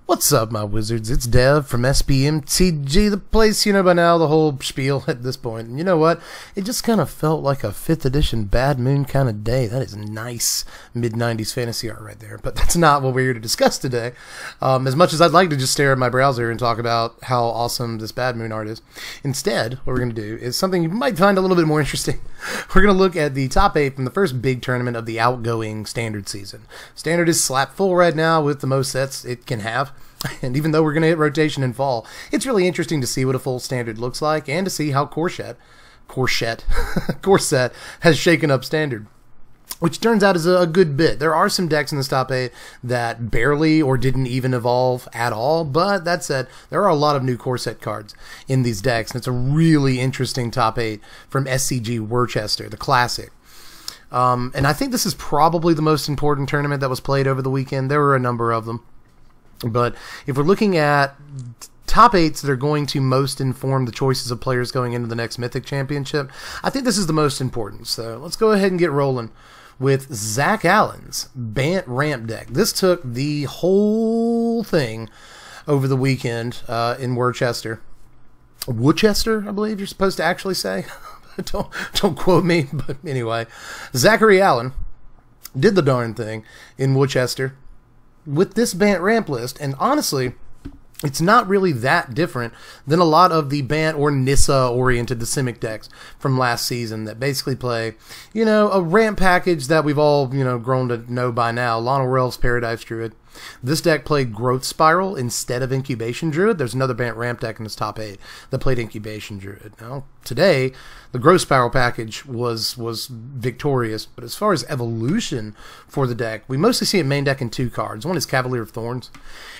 What's up, my wizards? It's Dev from Mtg, the place, you know by now, the whole spiel at this point. And you know what? It just kind of felt like a 5th edition Bad Moon kind of day. That is nice mid-90s fantasy art right there. But that's not what we're here to discuss today. As much as I'd like to just stare at my browser and talk about how awesome this Bad Moon art is, instead, what we're going to do is something you might find a little bit more interesting. We're going to look at the top 8 from the first big tournament of the outgoing Standard season. Standard is slap full right now with the most sets it can have. And even though we're going to hit rotation in fall, it's really interesting to see what a full Standard looks like and to see how Corset has shaken up Standard, which turns out is a good bit. There are some decks in this top 8 that barely or didn't even evolve at all, but that said, there are a lot of new Corset cards in these decks, and it's a really interesting top 8 from SCG Worcester, the Classic. And I think this is probably the most important tournament that was played over the weekend. There were a number of them. But if we're looking at top 8s that are going to most inform the choices of players going into the next Mythic Championship, I think this is the most important. So let's go ahead and get rolling with Zach Allen's Bant Ramp deck. This took the whole thing over the weekend in Worcester. Worcester, I believe you're supposed to actually say. don't quote me, but anyway. Zachary Allen did the darn thing in Worcester with this Bant ramp list, and honestly, it's not really that different than a lot of the Bant or Nissa-oriented Simic decks from last season that basically play, you know, a ramp package that we've all, you know, grown to know by now. Lionel Rel's Paradise Druid. This deck played Growth Spiral instead of Incubation Druid. There's another Bant ramp deck in this top 8 that played Incubation Druid. Now, today, the Growth Spiral package was victorious, but as far as evolution for the deck, we mostly see it main deck in 2 cards. One is Cavalier of Thorns,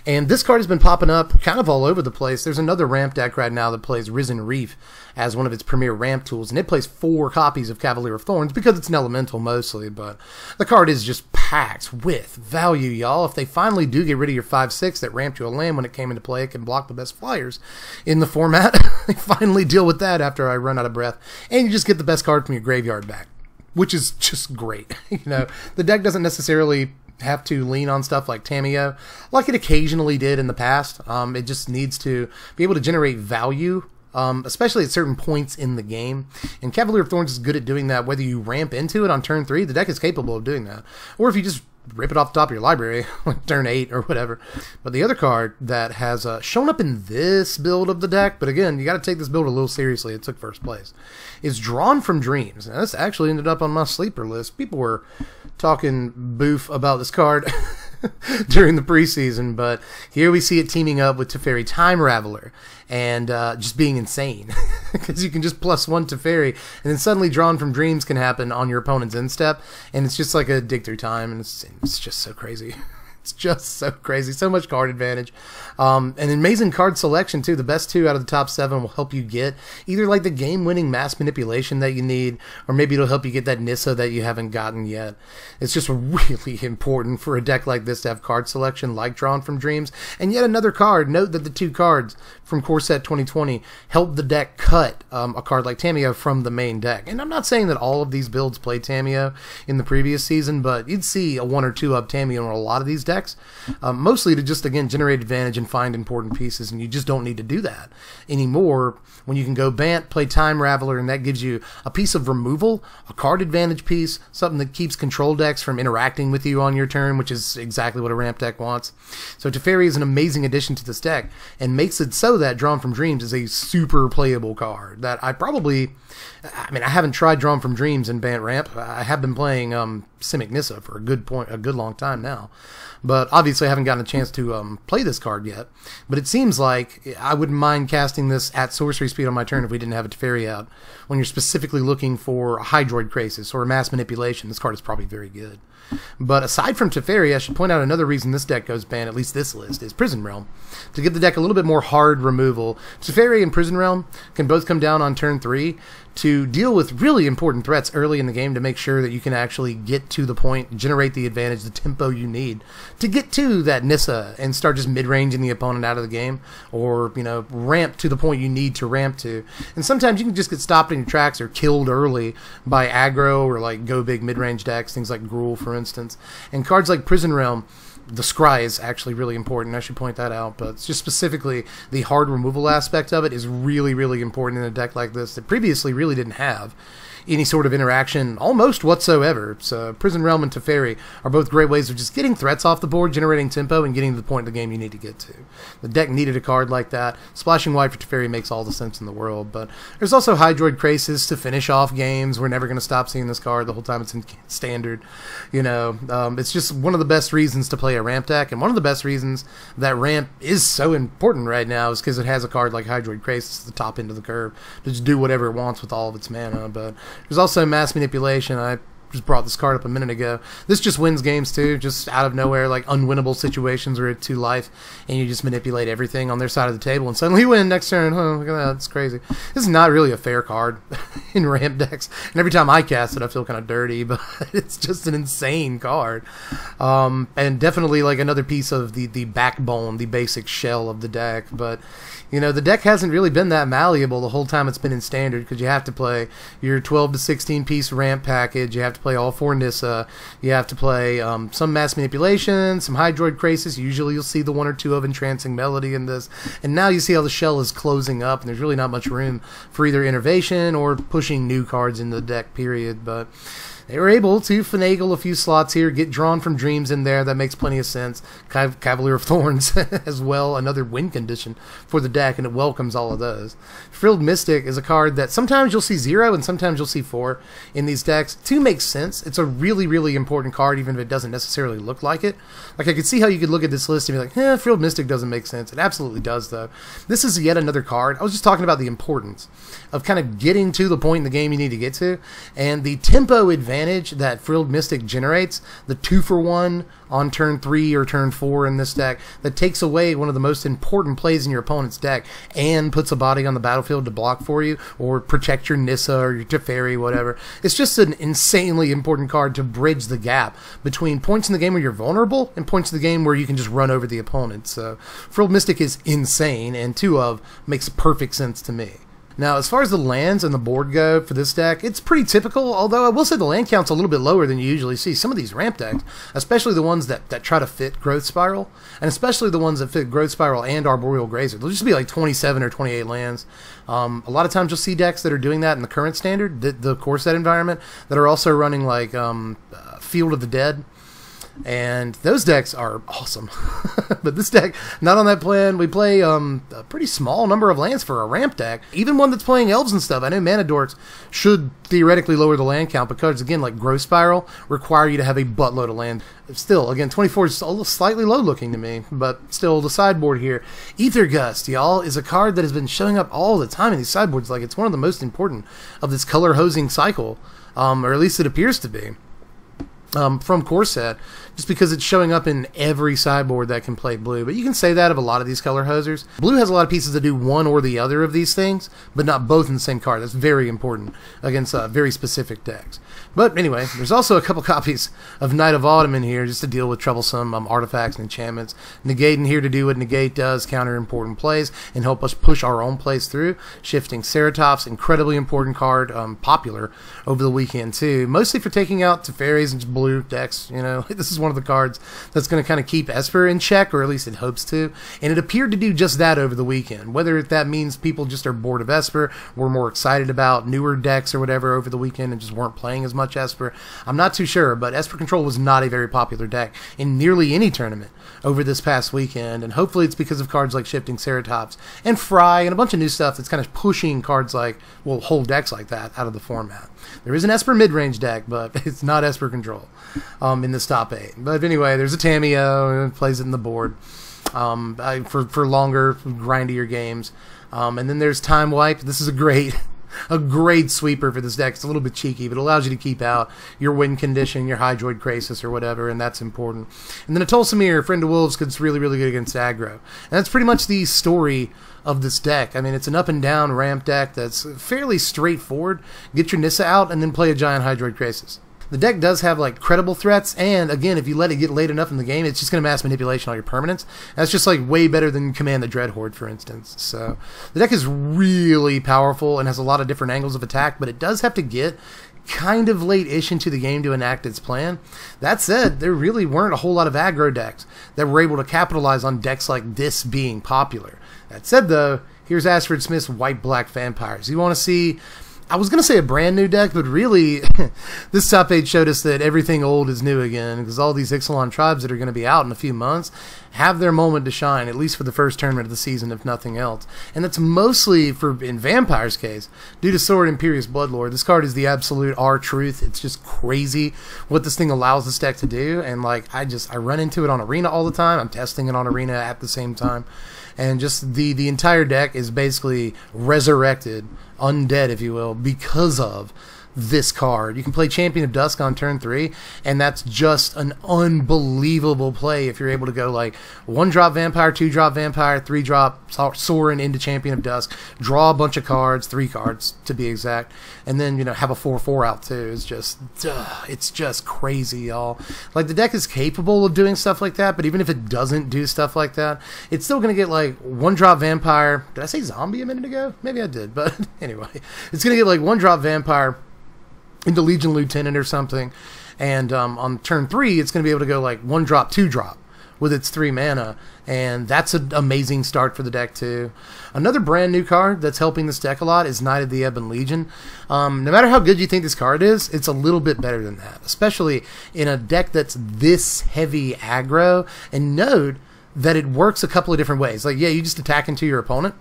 and this card has been popping up kind of all over the place. There's another ramp deck right now that plays Risen Reef as one of its premier ramp tools, and it plays 4 copies of Cavalier of Thorns because it's an elemental mostly, but the card is just packed with value, y'all. If they finally do get rid of your 5/6 that ramped you a land when it came into play, it can block the best flyers in the format. They finally deal with that after I run out of breath, and you just get the best card from your graveyard back, which is just great. You know, the deck doesn't necessarily have to lean on stuff like Tamiyo, like it occasionally did in the past. It just needs to be able to generate value, especially at certain points in the game. And Cavalier of Thorns is good at doing that. Whether you ramp into it on turn 3, the deck is capable of doing that. Or if you just rip it off the top of your library, like turn 8 or whatever. But the other card that has shown up in this build of the deck, but again, you got to take this build a little seriously, it took first place, is Drawn from Dreams. Now, this actually ended up on my sleeper list. People were talking boof about this card during the preseason, but here we see it teaming up with Teferi Time Raveler and just being insane because you can just +1 Teferi, and then suddenly Drawn from Dreams can happen on your opponent's end step, and it's just like a dig through time, and it's just so crazy. It's just so crazy. So much card advantage. An amazing card selection, too. The best 2 out of the top 7 will help you get either like the game-winning mass manipulation that you need, or maybe it'll help you get that Nissa that you haven't gotten yet. It's just really important for a deck like this to have card selection like Drawn from Dreams. And yet another card. Note that the 2 cards from Core Set 2020 help the deck cut a card like Tamiyo from the main deck. And I'm not saying that all of these builds played Tamiyo in the previous season, but you'd see a 1 or 2 up Tamiyo in a lot of these decks. Mostly to just, again, generate advantage and find important pieces, and you just don't need to do that anymore when you can go Bant, play Time Raveler, and that gives you a piece of removal, a card advantage piece, something that keeps control decks from interacting with you on your turn, which is exactly what a ramp deck wants. So Teferi is an amazing addition to this deck and makes it so that Drawn from Dreams is a super playable card that I haven't tried Drawn from Dreams in Bant Ramp. I have been playing Simic Nissa for a good long time now. But obviously I haven't gotten a chance to play this card yet. But it seems like I wouldn't mind casting this at sorcery speed on my turn if we didn't have a Teferi out. When you're specifically looking for a Hydroid Krasis or a Mass Manipulation, this card is probably very good. But aside from Teferi, I should point out another reason this deck goes Bant, at least this list, is Prison Realm. To give the deck a little bit more hard removal, Teferi and Prison Realm can both come down on turn 3 to deal with really important threats early in the game to make sure that you can actually get to the point, generate the advantage, the tempo you need to get to that Nissa and start just mid-ranging the opponent out of the game, or, you know, ramp to the point you need to ramp to. And sometimes you can just get stopped in your tracks or killed early by aggro or like go big mid-range decks, things like Gruul, for instance. And cards like Prison Realm the scry is actually really important. I should point that out, but it's just specifically the hard removal aspect of it is really, really important in a deck like this that previously really didn't have any sort of interaction almost whatsoever. So Prison Realm and Teferi are both great ways of just getting threats off the board, generating tempo, and getting to the point of the game you need to get to. The deck needed a card like that. Splashing white for Teferi makes all the sense in the world, but there's also Hydroid Krasis to finish off games. We're never going to stop seeing this card the whole time it's in standard. You know, it's just one of the best reasons to play a ramp deck, and one of the best reasons that ramp is so important right now is because it has a card like Hydroid Krasis at the top end of the curve to just do whatever it wants with all of its mana. But there's also mass manipulation. I just brought this card up a minute ago. This just wins games too, just out of nowhere, like unwinnable situations where it's 2 life and you just manipulate everything on their side of the table and suddenly you win next turn. Oh, look at that, it's crazy. This is not really a fair card in ramp decks, and every time I cast it I feel kind of dirty, but it's just an insane card. And definitely like another piece of the backbone, the basic shell of the deck. But you know, the deck hasn't really been that malleable the whole time it's been in standard, because you have to play your 12 to 16 piece ramp package, you have to play all 4 Nissa, you have to play some mass manipulation, some Hydroid Krasis. Usually you'll see the 1 or 2 of Entrancing Melody in this, and now you see how the shell is closing up and there's really not much room for either innovation or pushing new cards in the deck, period. But they were able to finagle a few slots here, get Drawn from Dreams in there. That makes plenty of sense. Cavalier of Thorns as well, another win condition for the deck, and it welcomes all of those. Frilled Mystic is a card that sometimes you'll see 0 and sometimes you'll see 4 in these decks. 2 makes sense. It's a really, really important card, even if it doesn't necessarily look like it. Like, I could see how you could look at this list and be like, Frilled Mystic doesn't make sense. It absolutely does, though. This is yet another card. I was just talking about the importance of kind of getting to the point in the game you need to get to, and the tempo advantage that Frilled Mystic generates, the 2-for-1 on turn 3 or turn 4 in this deck, that takes away one of the most important plays in your opponent's deck and puts a body on the battlefield to block for you or protect your Nissa or your Teferi, whatever. It's just an insanely important card to bridge the gap between points in the game where you're vulnerable and points in the game where you can just run over the opponent. So Frilled Mystic is insane, and 2 of makes perfect sense to me. Now, as far as the lands and the board go for this deck, it's pretty typical, although I will say the land count's a little bit lower than you usually see. Some of these ramp decks, especially the ones that try to fit Growth Spiral, and especially the ones that fit Growth Spiral and Arboreal Grazer, they'll just be like 27 or 28 lands. A lot of times you'll see decks that are doing that in the current standard, the core set environment, that are also running like Field of the Dead. And those decks are awesome. But this deck, not on that plan. We play a pretty small number of lands for a ramp deck. Even one that's playing elves and stuff. I know Mana Dorks should theoretically lower the land count, because again, like Growth Spiral, require you to have a buttload of land. Still, again, 24 is a little slightly low looking to me, but still the sideboard here. Ether Gust, y'all, is a card that has been showing up all the time in these sideboards. Like, it's one of the most important of this color hosing cycle, or at least it appears to be. From core set, just because it's showing up in every sideboard that can play blue. But you can say that of a lot of these color hosers. Blue has a lot of pieces that do one or the other of these things, but not both in the same card. That's very important against very specific decks. But anyway, there's also a couple copies of Knight of Autumn in here just to deal with troublesome artifacts and enchantments. Negate in here to do what Negate does, counter important plays, and help us push our own plays through. Shifting Ceratops, incredibly important card, popular over the weekend too, mostly for taking out Teferis and just blue decks. You know, this is one of the cards that's going to kind of keep Esper in check, or at least it hopes to, and it appeared to do just that over the weekend. Whether that means people just are bored of Esper, were more excited about newer decks or whatever over the weekend and just weren't playing as much Esper, I'm not too sure, but Esper Control was not a very popular deck in nearly any tournament over this past weekend, and hopefully it's because of cards like Shifting Ceratops and Fry and a bunch of new stuff that's kind of pushing cards like, well, whole decks like that out of the format. There is an Esper mid-range deck, but it's not Esper Control in this top 8. But anyway, there's a Tameo, and plays it in the board for longer, grindier games. And then there's Time Wipe. This is a great sweeper for this deck. It's a little bit cheeky, but it allows you to keep out your win condition, your Hydroid Krasis or whatever, and that's important. And then a Tolsimir, Friend of Wolves, because it's really, really good against aggro. And that's pretty much the story of this deck. I mean, it's an up and down ramp deck that's fairly straightforward. Get your Nissa out and then play a giant Hydroid Krasis. The deck does have like credible threats, and again, if you let it get late enough in the game, it's just going to mass manipulation all your permanents. That's just like way better than Command the Dreadhorde, for instance. So the deck is really powerful and has a lot of different angles of attack, but it does have to get kind of late-ish into the game to enact its plan. That said, there really weren't a whole lot of aggro decks that were able to capitalize on decks like this being popular. That said, though, here's Ashford Smith's White-Black Vampires. You want to see... I was going to say a brand new deck, but really, this top 8 showed us that everything old is new again, because all these Ixalan tribes that are going to be out in a few months have their moment to shine, at least for the first tournament of the season, if nothing else. And that's mostly, in Vampire's case, due to Sword Imperious Bloodlord. This card is the absolute R-truth. It's just crazy what this thing allows this deck to do, and like I run into it on Arena all the time. I'm testing it on Arena at the same time. And just the entire deck is basically resurrected, undead, if you will, because of this card. You can play Champion of Dusk on turn 3, and that's just an unbelievable play if you're able to go like 1-drop Vampire, 2-drop Vampire, 3-drop Sorin into Champion of Dusk, draw a bunch of cards, 3 cards to be exact, and then, you know, have a 4/4 out too. It's just crazy, y'all. Like, the deck is capable of doing stuff like that, but even if it doesn't do stuff like that, it's still going to get like 1-drop Vampire. Did I say Zombie a minute ago? Maybe I did, but anyway, it's going to get like 1-drop Vampire into Legion Lieutenant or something, and on turn 3 it's going to be able to go like 1-drop, 2-drop with its 3 mana, and that's an amazing start for the deck too. Another brand new card that's helping this deck a lot is Knight of the Ebon Legion. No matter how good you think this card is, it's a little bit better than that, especially in a deck that's this heavy aggro. And note that it works a couple of different ways. Like, yeah, you just attack into your opponent,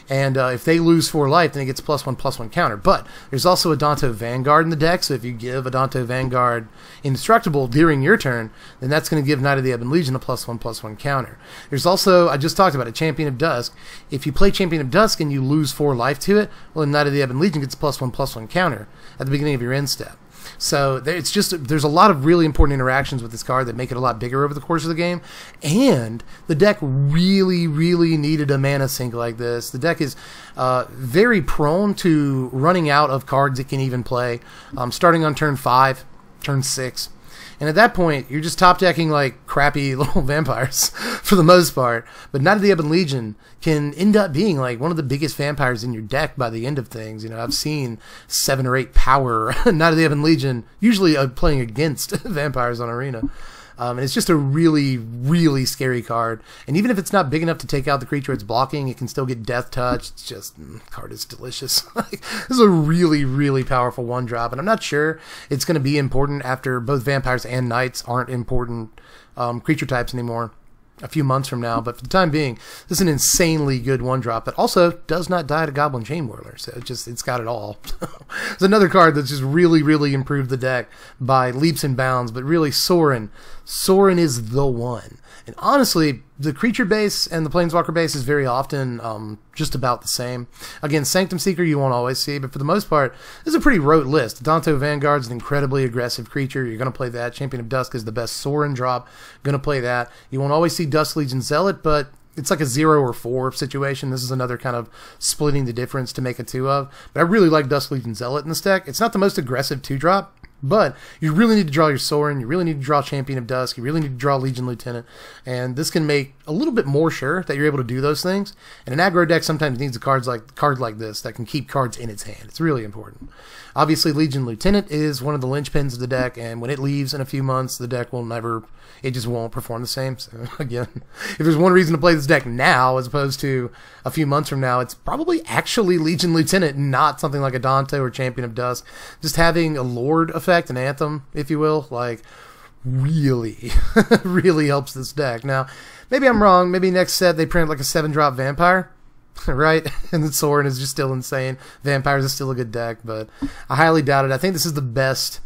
and if they lose 4 life, then it gets +1/+1 counter. But there's also a Danto Vanguard in the deck, so if you give a Danto Vanguard indestructible during your turn, then that's going to give Knight of the Ebon Legion a +1/+1 counter. There's also, I just talked about it, Champion of Dusk. If you play Champion of Dusk and you lose 4 life to it, well, then Knight of the Ebon Legion gets a +1/+1 counter at the beginning of your end step. So there's a lot of really important interactions with this card that make it a lot bigger over the course of the game, and the deck really, really needed a mana sink like this. The deck is very prone to running out of cards it can even play, starting on turn 5, turn 6. And at that point, you're just top decking like crappy little vampires for the most part. But Knight of the Ebon Legion can end up being like one of the biggest vampires in your deck by the end of things. You know, I've seen 7 or 8 power Knight of the Ebon Legion, usually playing against vampires on Arena. And it's just a really, really scary card. And even if it's not big enough to take out the creature it's blocking, it can still get Death Touch. It's just, card is delicious. This is a really, really powerful 1-drop. And I'm not sure it's going to be important after both vampires and knights aren't important creature types anymore a few months from now. But for the time being, this is an insanely good 1-drop that also does not die to Goblin Chain Whirler. So it's got it all. It's another card that's just really, really improved the deck by leaps and bounds. But really, Sorin is the one. And honestly, the creature base and the Planeswalker base is very often just about the same. Again, Sanctum Seeker you won't always see, but for the most part, this is a pretty rote list. Danto Vanguard's an incredibly aggressive creature. You're going to play that. Champion of Dusk is the best Sorin drop. Going to play that. You won't always see Dust Legion Zealot, but it's like a 0 or 4 situation. This is another kind of splitting the difference to make a 2 of. But I really like Dust Legion Zealot in this deck. It's not the most aggressive 2-drop, but you really need to draw your Sorin, you really need to draw Champion of Dusk, you really need to draw Legion Lieutenant, and this can make a little bit more sure that you're able to do those things. And an aggro deck sometimes needs a card like this that can keep cards in its hand. It's really important. Obviously, Legion Lieutenant is one of the linchpins of the deck, and when it leaves in a few months, the deck will never, it just won't perform the same. So again, if there's one reason to play this deck now as opposed to a few months from now, it's probably actually Legion Lieutenant, not something like a Dante or Champion of Dusk. Just having a Lord effect, an Anthem, if you will, like, really, really helps this deck. Now, maybe I'm wrong. Maybe next set they print like a 7-drop Vampire, right? And the Sorin is just still insane. Vampires is still a good deck, but I highly doubt it. I think this is the best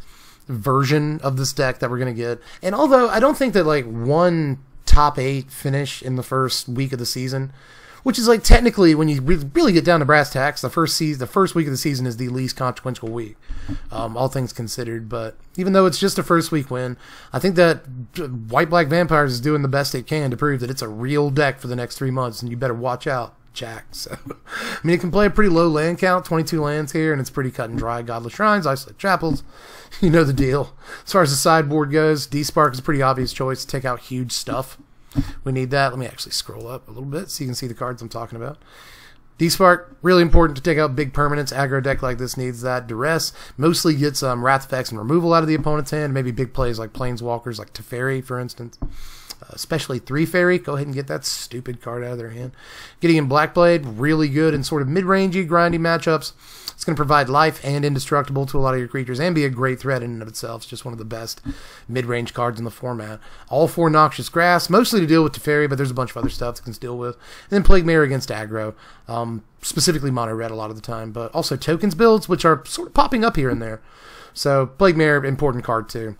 version of this deck that we're going to get. And although I don't think that like one top 8 finish in the first week of the season, which is like technically when you really get down to brass tacks, the first week of the season is the least consequential week, all things considered. But even though it's just a first week win, I think that White-Black Vampires is doing the best it can to prove that it's a real deck for the next 3 months, and you better watch out, Jack. So, I mean, it can play a pretty low land count, 22 lands here, and it's pretty cut and dry. Godless Shrines, Isolate Chapels, you know the deal. As far as the sideboard goes, D-Spark is a pretty obvious choice to take out huge stuff. We need that. Let me actually scroll up a little bit so you can see the cards I'm talking about. D-Spark, really important to take out big permanents. Aggro deck like this needs that. Duress mostly gets wrath effects and removal out of the opponent's hand. Maybe big plays like Planeswalkers, like Teferi, for instance. Especially 3 Fairy. Go ahead and get that stupid card out of their hand. Getting in Blackblade, really good in sort of mid-rangey, grindy matchups. It's going to provide life and indestructible to a lot of your creatures and be a great threat in and of itself. It's just one of the best mid-range cards in the format. All 4 Noxious Grass, mostly to deal with Teferi, but there's a bunch of other stuff it can deal with. And then Plague Mare against aggro, specifically mono red a lot of the time, but also tokens builds, which are sort of popping up here and there. So Plague Mare, important card too.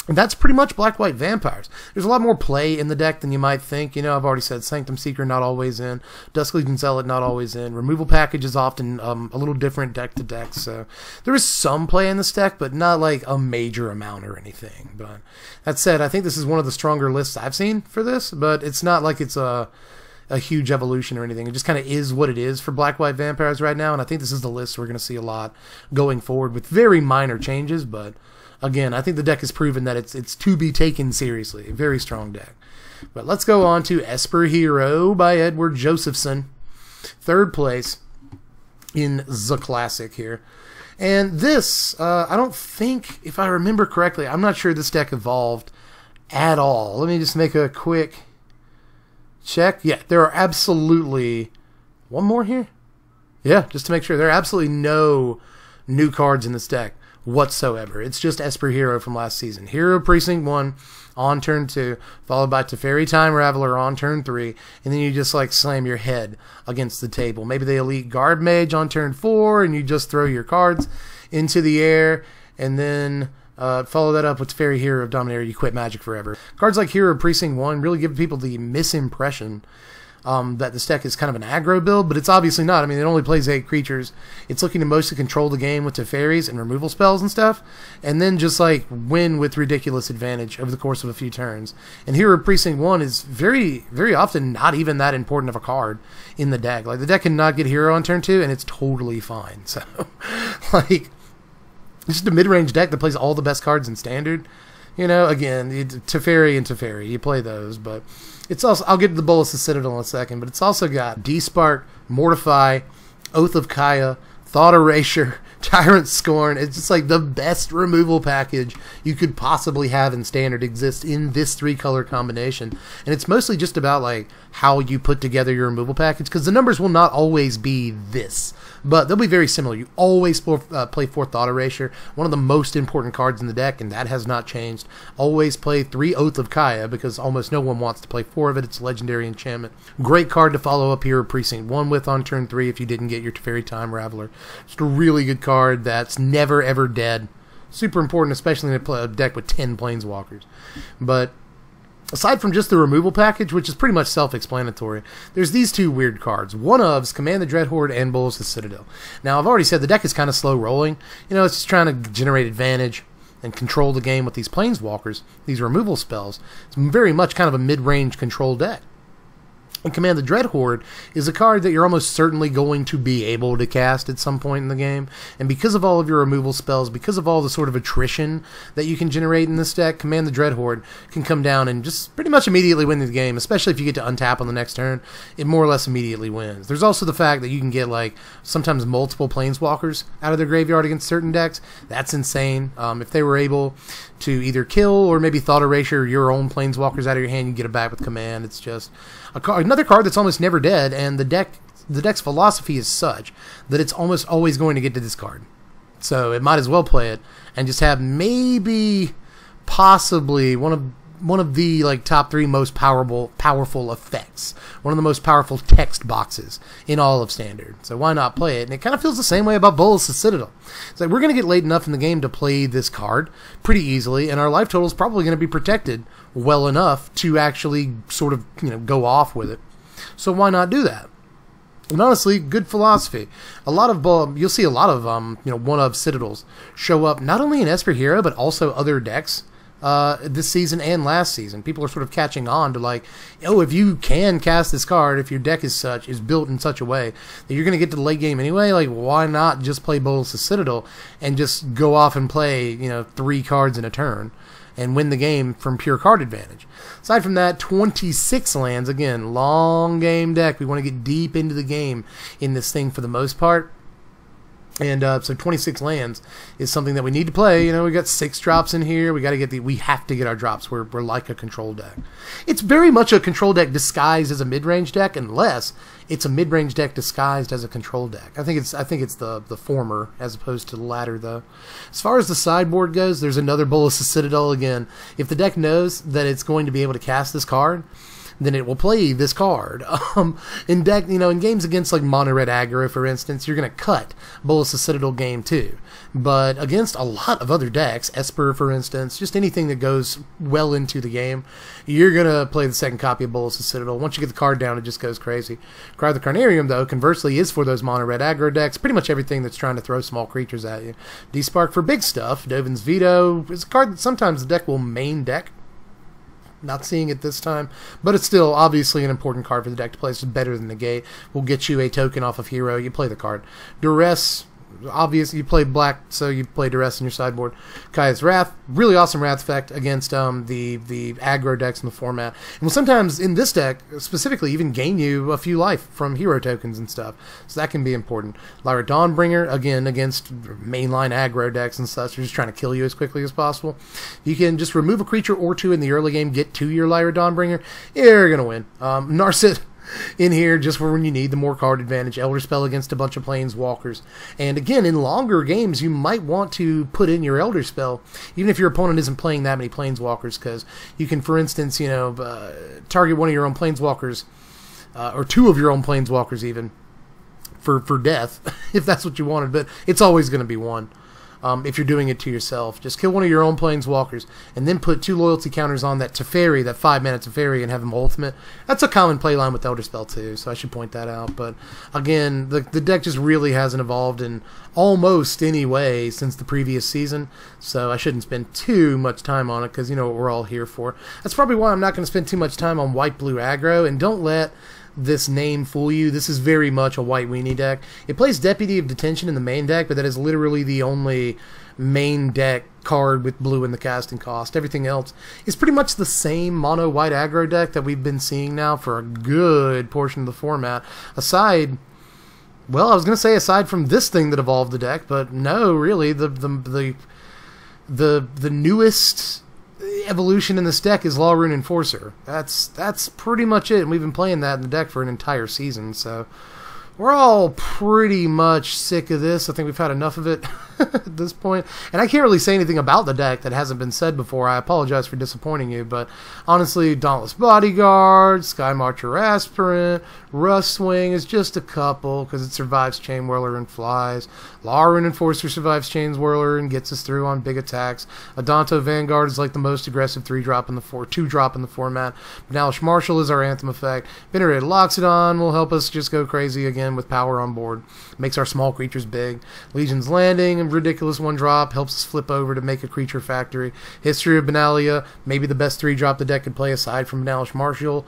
And that's pretty much Black-White Vampires. There's a lot more play in the deck than you might think. You know, I've already said Sanctum Seeker not always in. Dusklegion Zealot not always in. Removal Package is often a little different deck to deck. So there is some play in this deck, but not like a major amount or anything. But that said, I think this is one of the stronger lists I've seen for this. But it's not like it's a huge evolution or anything. It just kind of is what it is for Black-White Vampires right now. And I think this is the list we're going to see a lot going forward with very minor changes, but again, I think the deck has proven that it's to be taken seriously. A very strong deck. But let's go on to Esper Hero by Edward Josephson. 3rd place in the Classic here. And this, I don't think, if I remember correctly, I'm not sure this deck evolved at all. Let me just make a quick check. Yeah, there are absolutely... One more here? Yeah, just to make sure. There are absolutely no new cards in this deck whatsoever. It's just Esper Hero from last season. Hero Precinct 1 on turn 2, followed by Teferi Time Raveler on turn 3, and then you just like slam your head against the table. Maybe the Elite Guard Mage on turn 4, and you just throw your cards into the air, and then follow that up with Teferi Hero of Dominator. You quit Magic forever. Cards like Hero Precinct 1 really give people the misimpression that this deck is kind of an aggro build, but it's obviously not. I mean, it only plays 8 creatures. It's looking to mostly control the game with Teferis and removal spells and stuff, and then just like win with ridiculous advantage over the course of a few turns. And Hero Precinct 1 is very, very often not even that important of a card in the deck. Like, the deck cannot get Hero on turn 2, and it's totally fine. So, like, it's just a mid-range deck that plays all the best cards in Standard. You know, again, Teferi and Teferi, you play those, but it's also, I'll get to the Bolus of Citadel in a second, but it's also got D-Spark, Mortify, Oath of Kaya, Thought Erasure, Tyrant Scorn. It's just like the best removal package you could possibly have in Standard exists in this 3-color combination. And it's mostly just about like how you put together your removal package, because the numbers will not always be this, but they'll be very similar. You always play 4 Thought Erasure, one of the most important cards in the deck, and that has not changed. Always play 3 Oath of Kaya, because almost no one wants to play 4 of it. It's a legendary enchantment. Great card to follow up here, Precinct 1 with on turn 3 if you didn't get your Teferi Time Raveler. Just a really good card that's never ever dead. Super important, especially in a deck with 10 Planeswalkers. But aside from just the removal package, which is pretty much self-explanatory, there's these 2 weird cards. One of's Command the Dreadhorde and Bolus the Citadel. Now, I've already said the deck is kind of slow rolling. You know, it's just trying to generate advantage and control the game with these Planeswalkers, these removal spells. It's very much kind of a mid-range control deck. And Command the Dreadhorde is a card that you're almost certainly going to be able to cast at some point in the game. And because of all of your removal spells, because of all the sort of attrition that you can generate in this deck, Command the Dreadhorde can come down and just pretty much immediately win the game, especially if you get to untap on the next turn. It more or less immediately wins. There's also the fact that you can get like sometimes multiple Planeswalkers out of their graveyard against certain decks. That's insane. If they were able to either kill or maybe Thought Erasure your own Planeswalkers out of your hand, you get it back with Command. It's just another card that's almost never dead, and the deck's philosophy is such that it's almost always going to get to this card. So it might as well play it and just have maybe, possibly one of the like top 3 most powerful effects, one of the most powerful text boxes in all of Standard. So why not play it? And it kind of feels the same way about Bolus the Citadel. It's like we're going to get late enough in the game to play this card pretty easily, and our life total is probably going to be protected well enough to actually sort of, you know, go off with it. So why not do that? And honestly, good philosophy. A lot of you'll see a lot of one of Citadels show up not only in Esper Hero but also other decks this season and last season. People are sort of catching on to like, oh, if you can cast this card, if your deck is built in such a way that you're going to get to the late game anyway, like why not just play Bolus the Citadel and just go off and play 3 cards in a turn and win the game from pure card advantage. Aside from that, 26 lands. Again, long game deck. We want to get deep into the game in this thing for the most part. And so 26 lands is something that we need to play. You know, we got 6 drops in here. We have to get our drops. We're like a control deck. It's very much a control deck disguised as a mid-range deck, unless it's a mid-range deck disguised as a control deck. I think it's the former as opposed to the latter, though. As far as the sideboard goes, there's another Bolas of Citadel again. If the deck knows that it's going to be able to cast this card, then it will play this card. In games against like mono red aggro, for instance, you're going to cut Bolas of Citadel game 2. But against a lot of other decks, Esper, for instance, just anything that goes well into the game, you're going to play the second copy of Bolas of Citadel. Once you get the card down, it just goes crazy. Cry of the Carnarium, though, conversely, is for those mono red aggro decks. Pretty much everything that's trying to throw small creatures at you. D-Spark for big stuff. Dovin's Veto is a card that sometimes the deck will main deck. Not seeing it this time, but it's still obviously an important card for the deck to play. It's better than Negate. Will get you a token off of hero. You play the card. Duress, obvious. You play black, so you play Duress in your sideboard. Kaya's Wrath, really awesome Wrath effect against the aggro decks in the format. And will sometimes in this deck specifically even gain you a few life from hero tokens and stuff. So that can be important. Lyra Dawnbringer, again against mainline aggro decks and such. They're just trying to kill you as quickly as possible. You can just remove a creature or two in the early game, get to your Lyra Dawnbringer. You're gonna win. Narset in here just for when you need the more card advantage. Elder Spell against a bunch of Planeswalkers. And again, in longer games, you might want to put in your Elder Spell, even if your opponent isn't playing that many Planeswalkers, because you can, for instance, target one of your own Planeswalkers, or 2 of your own Planeswalkers even, for death, if that's what you wanted. But it's always going to be 1. If you're doing it to yourself. Just kill one of your own Planeswalkers, and then put 2 loyalty counters on that Teferi, that 5-mana Teferi, and have them ultimate. That's a common playline with Elder Spell too, so I should point that out. But again, the deck just really hasn't evolved in almost any way since the previous season, so I shouldn't spend too much time on it, because you know what we're all here for. That's probably why I'm not going to spend too much time on white-blue aggro, and don't let this name fool you. This is very much a white weenie deck. It plays Deputy of Detention in the main deck, but that is literally the only main deck card with blue in the casting cost. Everything else is pretty much the same mono white aggro deck that we've been seeing now for a good portion of the format. Aside from this thing that evolved the deck, but no, really, the newest evolution in this deck is Law Rune Enforcer. That's pretty much it, and we've been playing that in the deck for an entire season, so we're all pretty much sick of this. I think we've had enough of it at this point. And I can't really say anything about the deck that hasn't been said before. I apologize for disappointing you, but honestly, Dauntless Bodyguard, Sky Marcher Aspirant, Rustwing is just a couple, because it survives Chain Whirler and flies. Law Rune Enforcer survives Chain Whirler and gets us through on big attacks. Adanto Vanguard is like the most aggressive 2-drop in the format. Benalish Marshal is our Anthem effect. Venerated Loxodon will help us just go crazy again with power on board. Makes our small creatures big. Legion's Landing, a ridiculous 1-drop, helps us flip over to make a creature factory. History of Benalia, maybe the best 3-drop the deck could play aside from Benalish Marshal.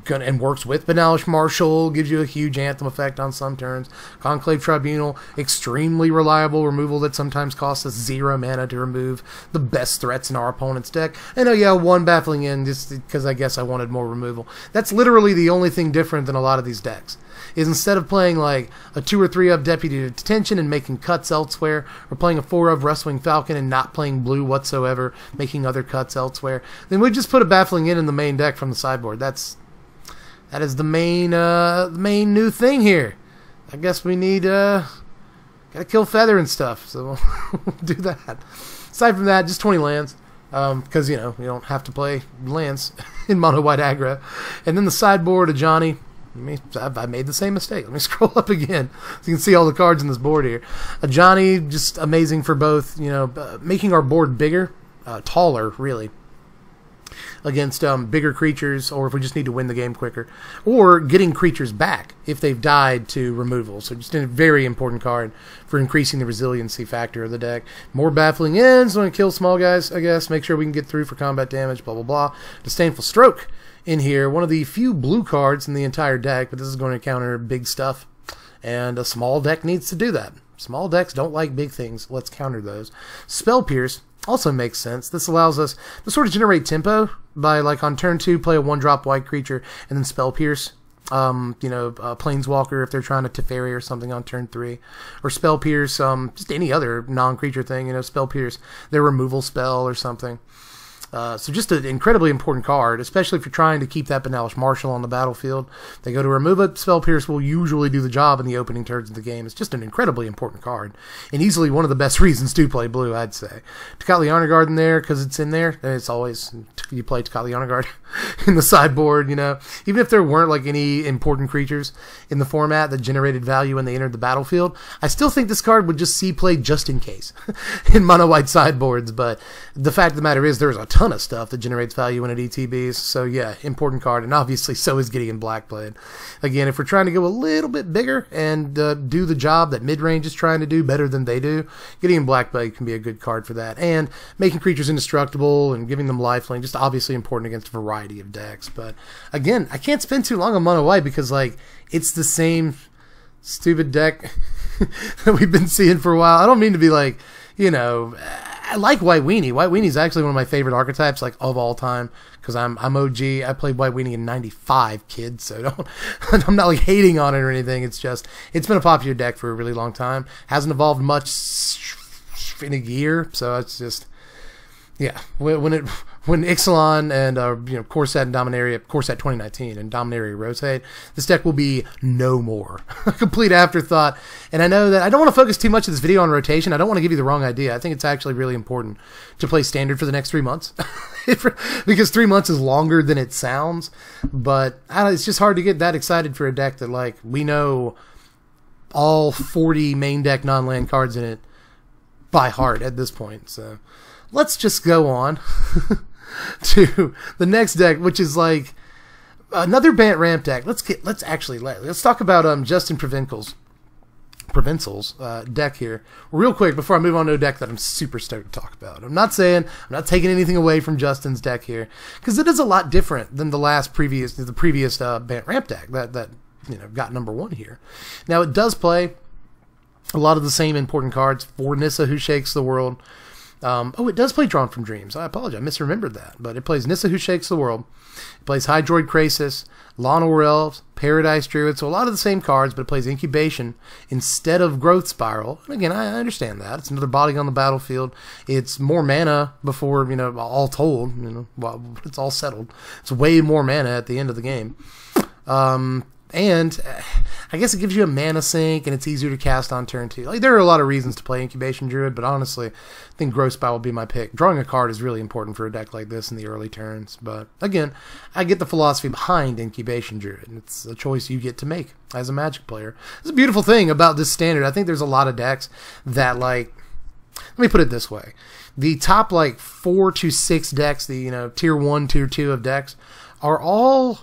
And works with Benalish Marshal, gives you a huge Anthem effect on some turns. Conclave Tribunal, extremely reliable removal that sometimes costs us 0 mana to remove the best threats in our opponent's deck. And oh yeah, 1 Baffling End, just because I guess I wanted more removal. That's literally the only thing different than a lot of these decks. Is instead of playing like a 2 or 3 of Deputy of Detention and making cuts elsewhere, or playing a 4 of Rustwing Falcon and not playing blue whatsoever, making other cuts elsewhere, then we just put a Baffling in the main deck from the sideboard. That is the main new thing here. I guess we need gotta kill Feather and stuff, so we'll do that. Aside from that, just 20 lands, because you don't have to play lands in mono white aggro. And then the sideboard of Johnny. I made the same mistake. Let me scroll up again so you can see all the cards in this board here. Johnny, just amazing for both, making our board bigger, taller, really, against bigger creatures, or if we just need to win the game quicker, or getting creatures back if they've died to removal. So just a very important card for increasing the resiliency factor of the deck. More Baffling Ends, want to kill small guys, I guess, make sure we can get through for combat damage, blah, blah, blah. Disdainful Stroke in here, one of the few blue cards in the entire deck, but this is going to counter big stuff, and a small deck needs to do that. Small decks don't like big things. Let's counter those. Spell Pierce, also makes sense. This allows us to sort of generate tempo by, like, on turn 2, play a 1-drop white creature and then Spell Pierce. Planeswalker if they're trying to Teferi or something on turn 3, or Spell Pierce, just any other non-creature thing, Spell Pierce, their removal spell or something. So just an incredibly important card, especially if you're trying to keep that Benalish Marshal on the battlefield. They go to remove it, Spell Pierce will usually do the job in the opening turns of the game. It's just an incredibly important card, and easily one of the best reasons to play blue, I'd say. Tocatli Honor Guard in there, because it's in there, and it's always, you play Tocatli Honor Guard in the sideboard, even if there weren't like any important creatures in the format that generated value when they entered the battlefield, I still think this card would just see play just in case in mono-white sideboards. But the fact of the matter is there's a ton of stuff that generates value when it ETBs, so yeah, important card, and obviously so is Gideon Blackblade. Again, if we're trying to go a little bit bigger and do the job that mid-range is trying to do better than they do, Gideon Blackblade can be a good card for that, and making creatures indestructible and giving them lifelink, just obviously important against a variety of decks. But again, I can't spend too long on mono white because like it's the same stupid deck that we've been seeing for a while. I don't mean to be like, I like White Weenie. White Weenie is actually one of my favorite archetypes, like, of all time, because I'm OG. I played White Weenie in '95, kids, so I'm not like hating on it or anything. It's just, it's been a popular deck for a really long time. Hasn't evolved much in a year, so it's just, yeah. When Ixalan and Corset and Dominaria, Corset 2019 and Dominaria rotate, this deck will be no more. A complete afterthought. And I know that I don't want to focus too much of this video on rotation. I don't want to give you the wrong idea. I think it's actually really important to play Standard for the next 3 months. Because 3 months is longer than it sounds. But it's just hard to get that excited for a deck that, like, we know all 40 main deck non-land cards in it by heart at this point. So let's just go on to the next deck, which is like another Bant Ramp deck. Let's talk about Justin Provenzel's deck here real quick before I move on to a deck that I'm super stoked to talk about. I'm not taking anything away from Justin's deck here, because it is a lot different than the previous Bant Ramp deck that got number 1 here. Now it does play a lot of the same important cards for Nissa, Who Shakes the World. It does play Drawn from Dreams. I apologize, I misremembered that. But it plays Nissa, Who Shakes the World. It plays Hydroid Krasis, Lawnmower Elves, Paradise Druid. So a lot of the same cards, but it plays Incubation instead of Growth Spiral. And again, I understand that. It's another body on the battlefield. It's more mana before, all told. Well, it's all settled. It's way more mana at the end of the game. And I guess it gives you a mana sink, and it's easier to cast on turn 2. Like, there are a lot of reasons to play Incubation Druid, but honestly, I think Growth Spiral will be my pick. Drawing a card is really important for a deck like this in the early turns. But again, I get the philosophy behind Incubation Druid, and it's a choice you get to make as a Magic player. It's a beautiful thing about this Standard. I think there's a lot of decks that, like, let me put it this way. The top, like, 4 to 6 decks, the, tier 1, tier 2 of decks, are all,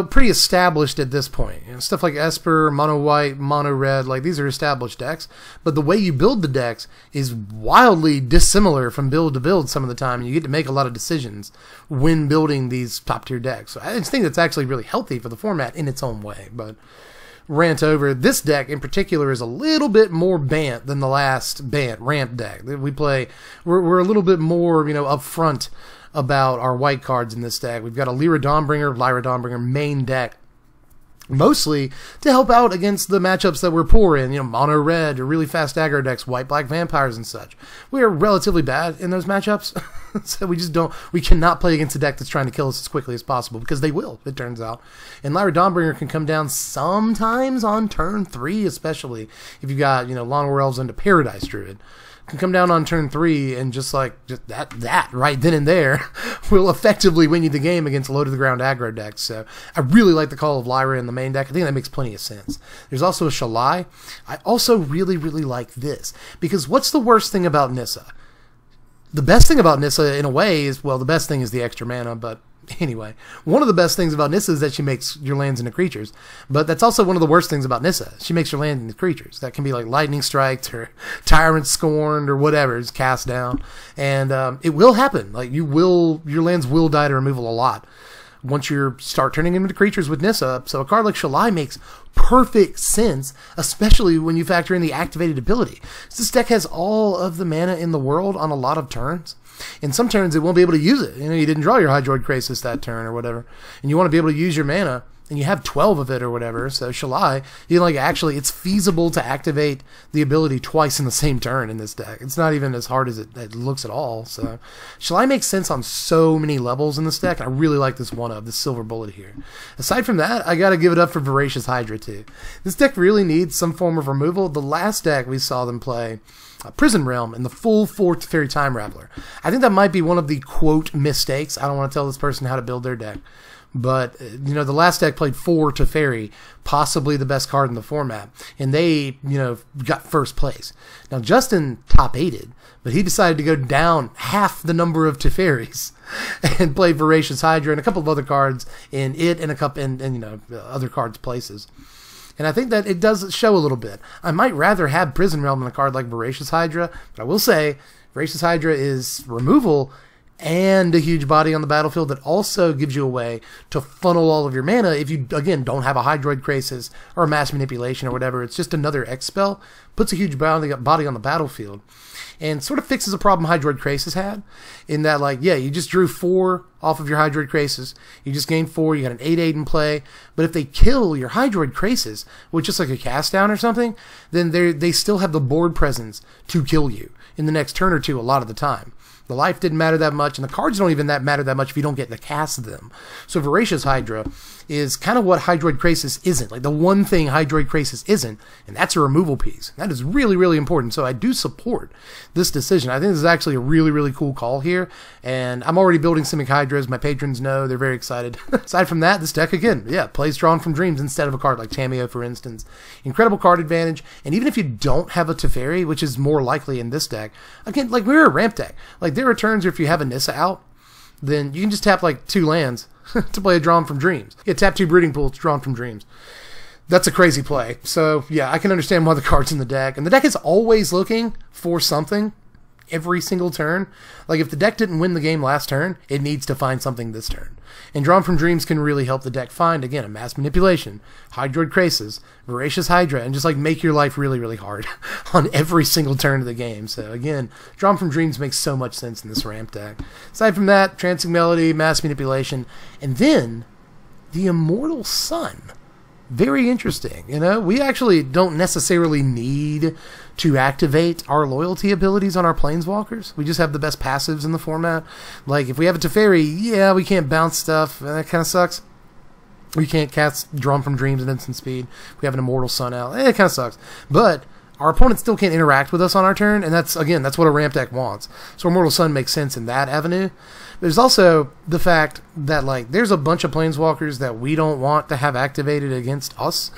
pretty established at this point. Stuff like Esper, Mono White, Mono Red, like, these are established decks. But the way you build the decks is wildly dissimilar from build to build some of the time, and you get to make a lot of decisions when building these top tier decks. So I just think that's actually really healthy for the format in its own way. But rant over. This deck in particular is a little bit more Bant than the last Bant Ramp deck. We're a little bit more, upfront about our white cards in this deck. We've got a Lyra Dawnbringer main deck, mostly to help out against the matchups that we're poor in, mono red or really fast aggro decks, white black vampires and such. We are relatively bad in those matchups. So we cannot play against a deck that's trying to kill us as quickly as possible, because they will, it turns out. And Lyra Dawnbringer can come down sometimes on turn 3, especially if you've got, Lawnmower Elves into Paradise Druid. Can come down on turn 3 and just that right then and there will effectively win you the game against low to the ground aggro decks. So I really like the call of Lyra in the main deck. I think that makes plenty of sense. There's also a Shalai. I also really, really like this, because what's the worst thing about Nissa? The best thing about Nissa, in a way, is, well, the best thing is the extra mana, but anyway, one of the best things about Nissa is that she makes your lands into creatures, but that's also one of the worst things about Nissa. She makes your land into creatures. That can be like Lightning Striked or Tyrant Scorned or whatever. It's cast down, and it will happen. Like, your lands will die to removal a lot. once you start turning into creatures with Nissa. So a card like Shalai makes perfect sense, especially when you factor in the activated ability. So this deck has all of the mana in the world on a lot of turns. In some turns, it won't be able to use it. You know, you didn't draw your Hydroid Krasis that turn or whatever, and you want to be able to use your mana, and you have 12 of it or whatever. So Shalai, you know, like actually, it's feasible to activate the ability twice in the same turn in this deck. It's not even as hard as it looks at all. So Shalai makes sense on so many levels in this deck. I really like this this Silver Bullet here. Aside from that, I got to give it up for Voracious Hydra too. This deck really needs some form of removal. The last deck we saw them play, Prison Realm, and the full 4th Teferi Time Raveler. I think that might be one of the quote mistakes. I don't want to tell this person how to build their deck. But, you know, the last deck played 4 Teferi, possibly the best card in the format. And they, you know, got first place. Now, Justin top 8'd, but he decided to go down half the number of Teferis and play Voracious Hydra and a couple of other cards in it and a couple, and you know, other cards' places. And I think that it does show a little bit. I might rather have Prison Realm than a card like Voracious Hydra, but I will say Voracious Hydra is removal and a huge body on the battlefield that also gives you a way to funnel all of your mana if you, again, don't have a Hydroid Krasis or a Mass Manipulation or whatever. It's just another X spell, puts a huge body on the battlefield, and sort of fixes a problem Hydroid Krasis had, in that, like, yeah, you just drew 4 off of your Hydroid Krasis, you just gained 4, you got an 8/8 in play, but if they kill your Hydroid Krasis with just like a cast down or something, then they still have the board presence to kill you in the next turn or two a lot of the time. The life didn't matter that much, and the cards don't even matter that much if you don't get to cast them. So Voracious Hydra is kind of what Hydroid Krasis isn't. Like the one thing Hydroid Krasis isn't, and that's a removal piece. That is really, really important. So I do support this decision. I think this is actually a really, really cool call here, and I'm already building Simic Hydras. My patrons know. They're very excited. Aside from that, this deck, again, yeah, plays Drawn from Dreams instead of a card like Tameo, for instance. Incredible card advantage, and even if you don't have a Teferi, which is more likely in this deck, again, like we're a ramp deck. Like there are turns where if you have a Nissa out, then you can just tap like 2 lands to play a Drawn from Dreams. Yeah, tap 2 Breeding Pools, Drawn from Dreams. That's a crazy play. So yeah, I can understand why the card's in the deck. And the deck is always looking for something every single turn. Like if the deck didn't win the game last turn, it needs to find something this turn. And Drawn from Dreams can really help the deck find, again, a Mass Manipulation, Hydroid Krasis, Voracious Hydra, and just like make your life really, really hard on every single turn of the game. So again, Drawn from Dreams makes so much sense in this ramp deck. Aside from that, Trancing Melody, Mass Manipulation, and then the Immortal Sun. Very interesting. You know, we actually don't necessarily need to activate our loyalty abilities on our Planeswalkers. We just have the best passives in the format. Like, if we have a Teferi, yeah, we can't bounce stuff, and that kind of sucks. We can't cast Drawn from Dreams at instant speed. We have an Immortal Sun out. It kind of sucks. But our opponent still can't interact with us on our turn, and that's, again, that's what a ramp deck wants. So Immortal Sun makes sense in that avenue. There's also the fact that, like, there's a bunch of Planeswalkers that we don't want to have activated against us.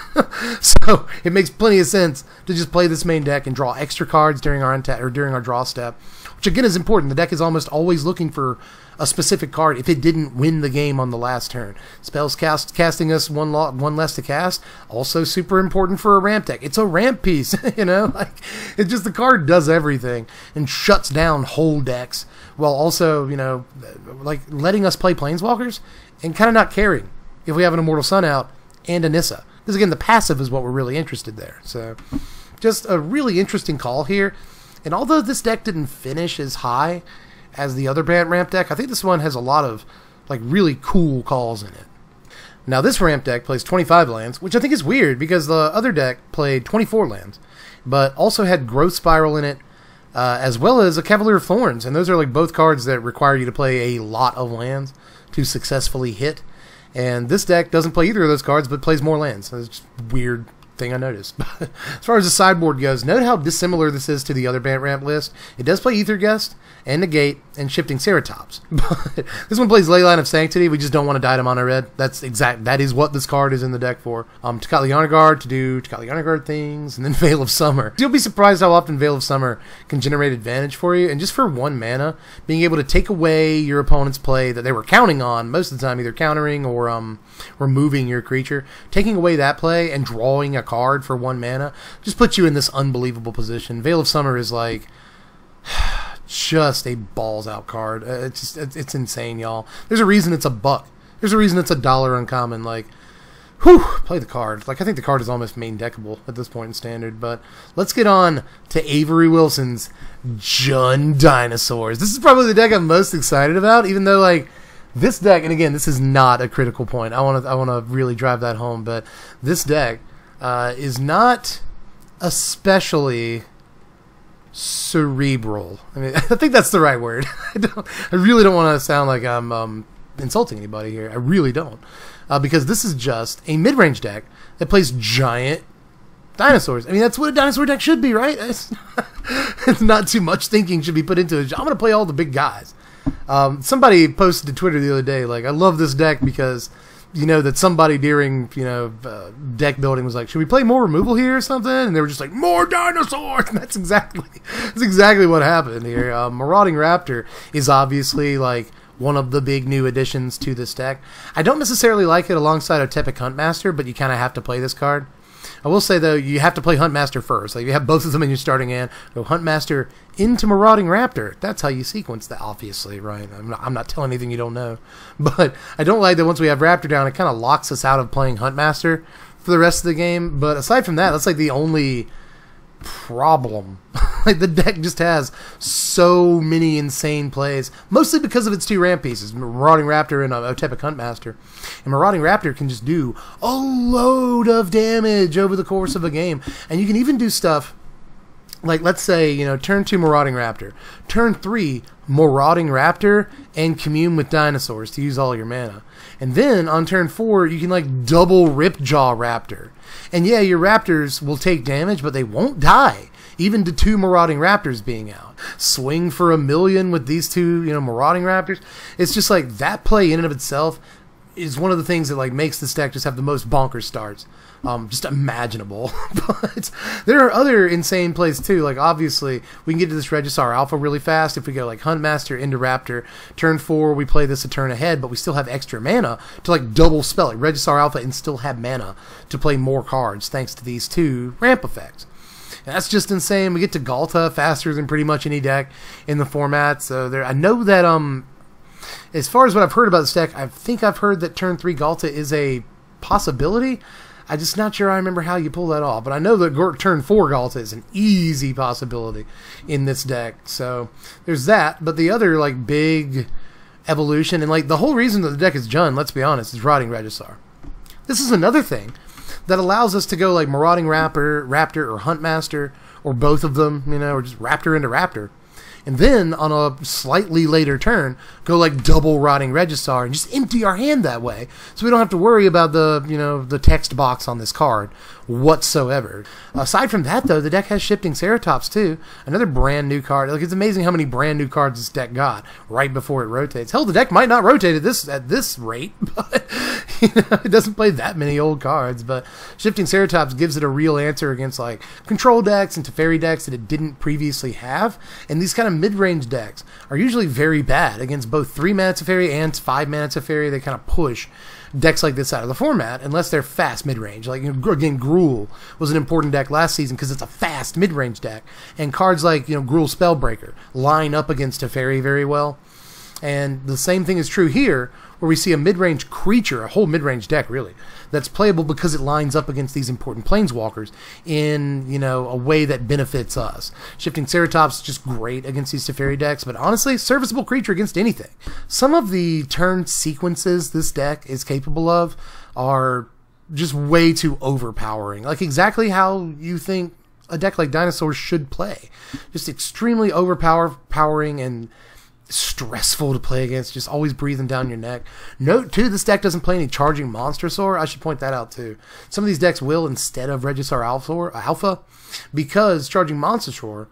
So it makes plenty of sense to just play this main deck and draw extra cards during our draw step, which again is important. The deck is almost always looking for a specific card if it didn't win the game on the last turn. Spells casting us one less to cast, also super important for a ramp deck. It's a ramp piece, you know? Like, it's just the card does everything and shuts down whole decks, while also, you know, like letting us play Planeswalkers and kind of not caring if we have an Immortal Sun out and a Nissa. Because again, the passive is what we're really interested there. So just a really interesting call here. And although this deck didn't finish as high as the other ramp deck, I think this one has a lot of like really cool calls in it. Now this ramp deck plays 25 lands, which I think is weird because the other deck played 24 lands, but also had Growth Spiral in it, as well as a Cavalier of Thorns, and those are like both cards that require you to play a lot of lands to successfully hit. And this deck doesn't play either of those cards, but plays more lands. So it's just a weird thing I noticed. As far as the sideboard goes, note how dissimilar this is to the other ramp list. It does play Aethergust and Negate and Shifting Ceratops. But this one plays Leyline of Sanctity. We just don't want to die to mono red. That is what this card is in the deck for. Tocatli Honor Guard to do Tocatli Honor Guard things, and then Veil of Summer. You'll be surprised how often Veil of Summer can generate advantage for you, and just for 1 mana, being able to take away your opponent's play that they were counting on most of the time, either countering or removing your creature, taking away that play and drawing a card for 1 mana just puts you in this unbelievable position. Veil of Summer is like just a balls out card. It's insane, y'all. There's a reason it's $1 There's a reason it's $1 uncommon. Like, whew, play the card. Like, I think the card is almost main deckable at this point in Standard. But let's get on to Avery Wilson's Jund Dinosaurs. This is probably the deck I'm most excited about, even though, like, this deck, and again, this is not a critical point. I want to really drive that home, but this deck is not especially cerebral. I mean, I think that's the right word. I really don't want to sound like I'm insulting anybody here. I really don't, because this is just a mid-range deck that plays giant dinosaurs. I mean, that's what a dinosaur deck should be, right? It's not too much thinking should be put into it. I'm going to play all the big guys. Somebody posted to Twitter the other day, like, I love this deck because, you know, that somebody during, you know, deck building was like, should we play more removal here or something? And they were just like, more dinosaurs! And that's exactly what happened here. Marauding Raptor is obviously, like, one of the big new additions to this deck. I don't necessarily like it alongside Otepic Huntmaster, but you kind of have to play this card. I will say, though, you have to play Huntmaster first. Like, you have both of them in your starting hand. Go Huntmaster into Marauding Raptor. That's how you sequence that, obviously, right? I'm not telling anything you don't know. But I don't like that once we have Raptor down, it kind of locks us out of playing Huntmaster for the rest of the game. But aside from that, that's like the only problem. Like, the deck just has so many insane plays, mostly because of its two ramp pieces, Marauding Raptor and Otepic Huntmaster. And Marauding Raptor can just do a load of damage over the course of a game. And you can even do stuff like, let's say, you know, turn 2 Marauding Raptor, turn 3 Marauding Raptor, and commune with dinosaurs to use all your mana. And then on turn 4, you can like double Ripjaw Raptor. And yeah, your Raptors will take damage, but they won't die, even to 2 Marauding Raptors being out. Swing for 1,000,000 with these 2, you know, Marauding Raptors. It's just like that play in and of itself is one of the things that like makes this deck just have the most bonkers starts just imaginable. But there are other insane plays too. Like, obviously we can get to this Regisaur Alpha really fast if we go like Huntmaster into Raptor. Turn 4 we play this a turn ahead, but we still have extra mana to like double spell like Regisaur Alpha and still have mana to play more cards thanks to these 2 ramp effects. And that's just insane. We get to Galta faster than pretty much any deck in the format. So there, I know that as far as what I've heard about this deck, I think I've heard that turn 3 Galta is a possibility. I'm just not sure I remember how you pull that off. But I know that turn 4 Galta is an easy possibility in this deck. So there's that. But the other like big evolution, and like the whole reason that the deck is Jund, let's be honest, is Riding Regisaur. This is another thing that allows us to go like Marauding Raptor or Huntmaster, or both of them, you know, or just Raptor into Raptor. And then on a slightly later turn, go like double Rotting Regisaur and just empty our hand that way, so we don't have to worry about the, you know, the text box on this card whatsoever. Aside from that, though, the deck has Shifting Ceratops too, another brand new card. Like, it's amazing how many brand new cards this deck got right before it rotates. Hell, the deck might not rotate at this rate, but you know, it doesn't play that many old cards. But Shifting Ceratops gives it a real answer against like control decks and Teferi decks that it didn't previously have. And these kind of mid-range decks are usually very bad against both 3-mana Teferi and 5-mana Teferi. They kind of push decks like this out of the format unless they're fast mid-range. Like, you know, again, Gruul was an important deck last season because it's a fast mid-range deck, and cards like, you know, Gruul Spellbreaker line up against Teferi very well. And the same thing is true here, where we see a mid-range creature, a whole mid-range deck really, that's playable because it lines up against these important planeswalkers in, you know, a way that benefits us. Shifting Ceratops is just great against these Teferi decks, but honestly, serviceable creature against anything. Some of the turn sequences this deck is capable of are just way too overpowering. Like, exactly how you think a deck like Dinosaurs should play. Just extremely overpowering and stressful to play against, just always breathing down your neck. Note too, this deck doesn't play any Charging Monstrosaur. I should point that out too. Some of these decks will instead of Regisaur Alpha, because Charging Monstrosaur,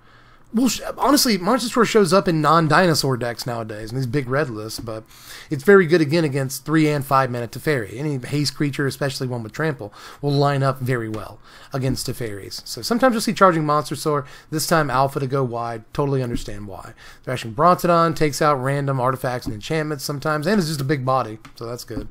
well, honestly, Monstrosaur shows up in non-dinosaur decks nowadays in these big red lists, but it's very good again against 3 and 5 mana Teferi. Any haste creature, especially one with trample, will line up very well against Teferis. So sometimes you'll see Charging Monstrosaur, this time Alpha to go wide. Totally understand why. Thrashing Brontodon takes out random artifacts and enchantments sometimes, and it's just a big body, so that's good.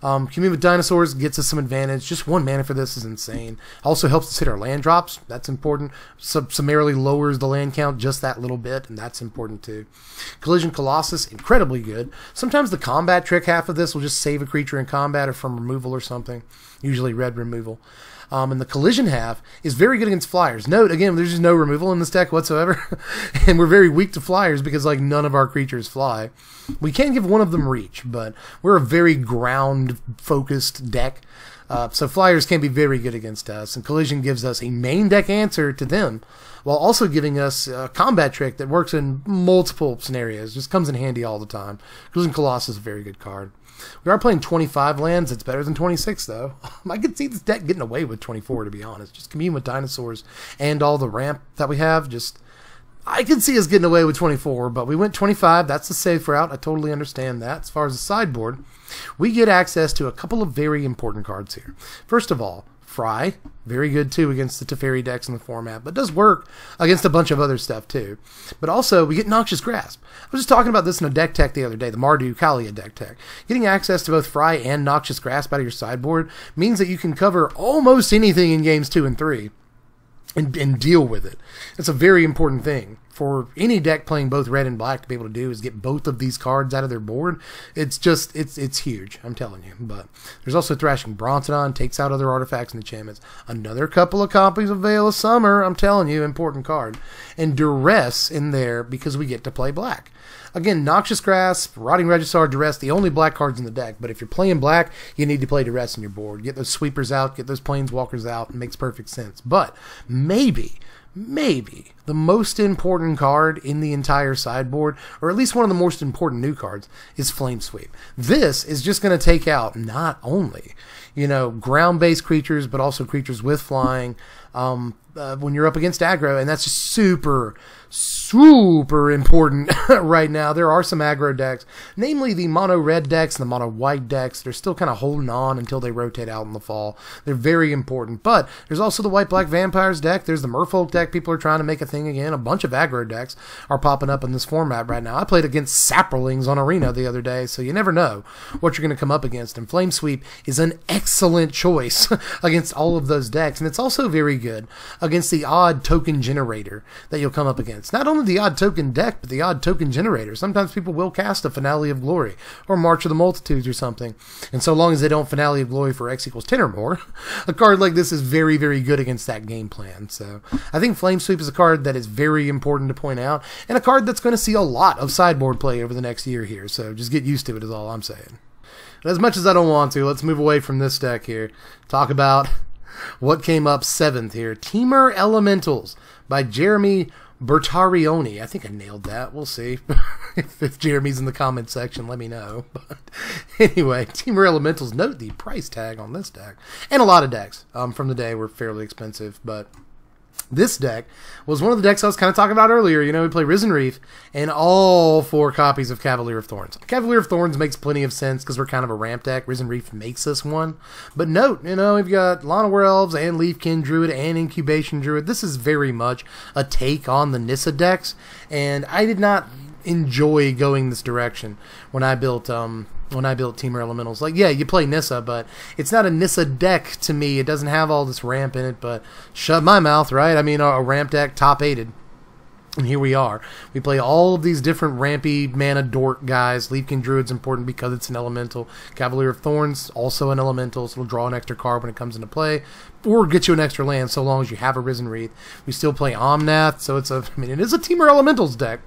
Commune with Dinosaurs gets us some advantage. Just 1 mana for this is insane. Also helps us hit our land drops. That's important. Summarily lowers the land count just that little bit, and that's important too. Collision Colossus, incredibly good. Sometimes the combat trick half of this will just save a creature in combat or from removal or something, usually red removal. And the collision half is very good against flyers. Note, again, there's just no removal in this deck whatsoever. And we're very weak to flyers because, like, none of our creatures fly. We can give one of them reach, but we're a very ground-focused deck. So flyers can be very good against us. And collision gives us a main deck answer to them, while also giving us a combat trick that works in multiple scenarios. Just comes in handy all the time. Collision Colossus is a very good card. We are playing 25 lands. It's better than 26, though. I could see this deck getting away with 24, to be honest. Just Commune with Dinosaurs and all the ramp that we have. I could see us getting away with 24, but we went 25. That's the safe route. I totally understand that. As far as the sideboard, we get access to a couple of very important cards here. First of all, Fry, very good too against the Teferi decks in the format, but does work against a bunch of other stuff too. But also, we get Noxious Grasp. I was just talking about this in a deck tech the other day, the Mardu Kalia deck tech. Getting access to both Fry and Noxious Grasp out of your sideboard means that you can cover almost anything in games 2 and 3 and deal with it. It's a very important thing for any deck playing both red and black to be able to do, is get both of these cards out of their board. It's just, it's huge, I'm telling you. But there's also Thrashing Brontodon, takes out other artifacts and enchantments. Another couple of copies of Veil of Summer, I'm telling you, important card. And Duress in there because we get to play black. Again, Noxious Grasp, Rotting Regisaur, Duress, the only black cards in the deck. But if you're playing black, you need to play Duress in your board. Get those sweepers out, get those Planeswalkers out. It makes perfect sense. But maybe the most important card in the entire sideboard, or at least one of the most important new cards, is Flame Sweep. This is just going to take out not only, ground-based creatures, but also creatures with flying when you're up against aggro, and that's just super important right now. There are some aggro decks, namely the mono red decks and the mono white decks. They're still kind of holding on until they rotate out in the fall. They're very important, but there's also the white black vampires deck. There's the Merfolk deck. People are trying to make a thing again. A bunch of aggro decks are popping up in this format right now. I played against Saprolings on Arena the other day, so you never know what you're going to come up against, and Flame Sweep is an excellent choice against all of those decks, and it's also very good against the odd token generator that you'll come up against. Not only the odd token deck, but the odd token generator. Sometimes people will cast a Finale of Glory or March of the Multitudes or something, and so long as they don't Finale of Glory for X equals 10 or more, a card like this is very, very good against that game plan. So I think Flame Sweep is a card that is very important to point out, and a card that's going to see a lot of sideboard play over the next year here, so just get used to it is all I'm saying. But as much as I don't want to, let's move away from this deck here. Talk about what came up 7th here. Temur Elementals by Jeremy Bertarioni. I think I nailed that. We'll see. if Jeremy's in the comment section, let me know. But anyway, Temur Elementals. Note the price tag on this deck. And a lot of decks from the day were fairly expensive, but this deck was one of the decks I was kind of talking about earlier. We play Risen Reef and all 4 copies of Cavalier of Thorns. Cavalier of Thorns makes plenty of sense because we're kind of a ramp deck. Risen Reef makes us one. But note, we've got Llanowar Elves and Leafkin Druid and Incubation Druid. This is very much a take on the Nissa decks, and I did not enjoy going this direction when I built Temur Elementals. Like, yeah, you play Nissa, but it's not a Nissa deck to me. It doesn't have all this ramp in it, but shut my mouth, right? I mean, a ramp deck top-aided. And here we are. We play all of these different rampy mana dork guys. Leafkin Druid's important because it's an elemental. Cavalier of Thorns, also an elemental, so it'll draw an extra card when it comes into play, or get you an extra land so long as you have a Risen Wreath. We still play Omnath, so it is a Temur Elementals deck.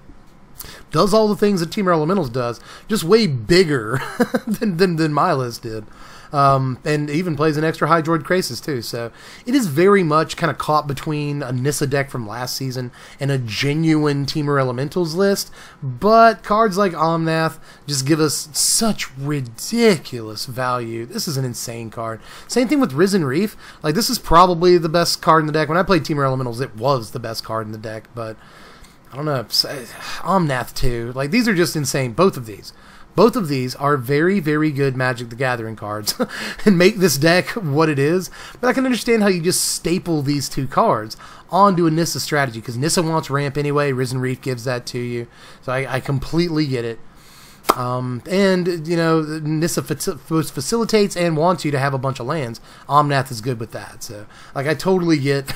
Does all the things that Temur Elementals does, just way bigger than my list did. And even plays an extra Hydroid Krasis too. So it is very much kind of caught between a Nissa deck from last season and a genuine Temur Elementals list. But cards like Omnath just give us such ridiculous value. This is an insane card. Same thing with Risen Reef. Like, this is probably the best card in the deck. When I played Temur Elementals, it was the best card in the deck, but I don't know, Omnath too. Like, these are just insane. Both of these are very, very good Magic the Gathering cards and make this deck what it is. But I can understand how you just staple these 2 cards onto a Nissa strategy, because Nissa wants ramp anyway. Risen Reef gives that to you. So I completely get it. And, you know, Nissa facilitates and wants you to have a bunch of lands. Omnath is good with that. So, like, I totally get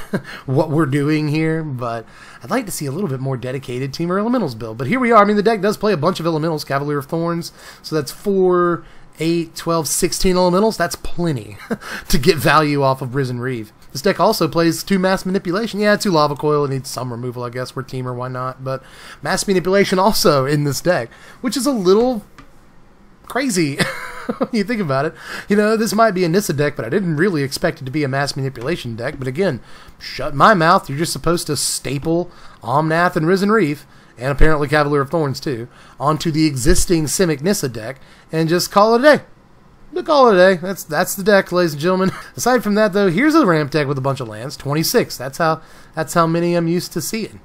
what we're doing here, but I'd like to see a little bit more dedicated Temur Elementals build. But here we are. I mean, the deck does play a bunch of Elementals. Cavalier of Thorns. So that's 4, 8, 12, 16 Elementals. That's plenty to get value off of Risen Reeve. This deck also plays 2 Mass Manipulation. Yeah, 2 Lava Coil. It needs some removal, I guess. We're Temur, why not? But Mass Manipulation also in this deck, which is a little crazy when you think about it. You know, this might be a Nissa deck, but I didn't really expect it to be a Mass Manipulation deck. But again, shut my mouth. You're just supposed to staple Omnath and Risen Reeve, and apparently Cavalier of Thorns too, onto the existing Simic Nissa deck, and just call it a day. We'll call it a day. That's the deck, ladies and gentlemen. Aside from that, though, here's a ramp deck with a bunch of lands. 26. That's how many I'm used to seeing.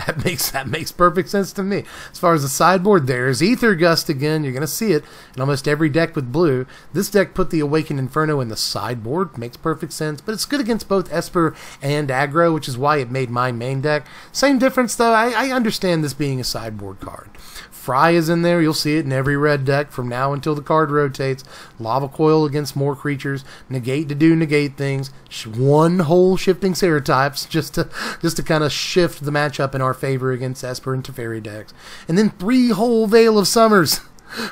that makes perfect sense to me. As far as the sideboard, there's Ether Gust again. You're gonna see it in almost every deck with blue. This deck put the Awakened Inferno in the sideboard. Makes perfect sense, but it's good against both Esper and aggro, which is why it made my main deck. Same difference though. I understand this being a sideboard card. Fry is in there. You'll see it in every red deck from now until the card rotates. Lava Coil against more creatures. Negate to do negate things. One whole Shifting Serotypes just to kind of shift the matchup in our favor against Esper and Teferi decks. And then 3 whole Veil of Summers,